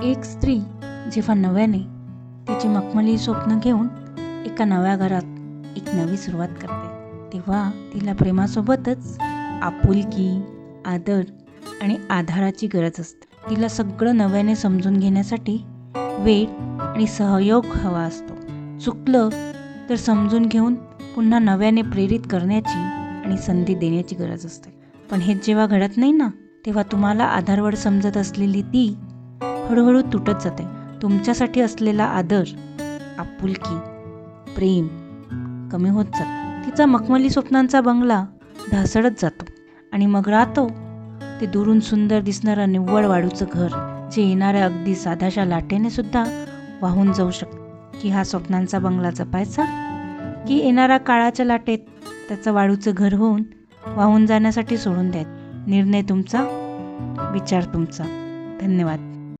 एक स्त्री जेव्हा नव्याने तिची मखमली स्वप्न घेऊन एका नव्या घरात एक नवी सुरुवात करते, तेव्हा तिला प्रेमासोबतच आपुलकी, आदर आणि आधाराची गरज असते. तिला सगळं नव्याने समजून घेण्यासाठी वेळ आणि सहयोग हवा असतो. चुकलं तर समजून घेऊन पुन्हा नव्याने प्रेरित करण्याची आणि संधी देण्याची गरज असते. पण हे जेव्हा घडत नाही ना, तेव्हा तुम्हाला आधारवड समजत असलेली ती हळूहळू तुटत जाते. तुमच्यासाठी असलेला आदर, आपुलकी, प्रेम कमी होत जातं. तिचा मखमली स्वप्नांचा बंगला ढासळत जातो आणि मग राहतो ते दुरून सुंदर दिसणारं निव्वळ वाळूचं घर, जे येणाऱ्या अगदी साध्याशा लाटेने सुद्धा वाहून जाऊ शकतं. की हा स्वप्नांचा बंगला जपायचा, की येणाऱ्या काळाच्या लाटेत त्याचं वाळूचं घर होऊन वाहून जाण्यासाठी सोडून द्यायचं. निर्णय तुमचा, विचार तुमचा. धन्यवाद.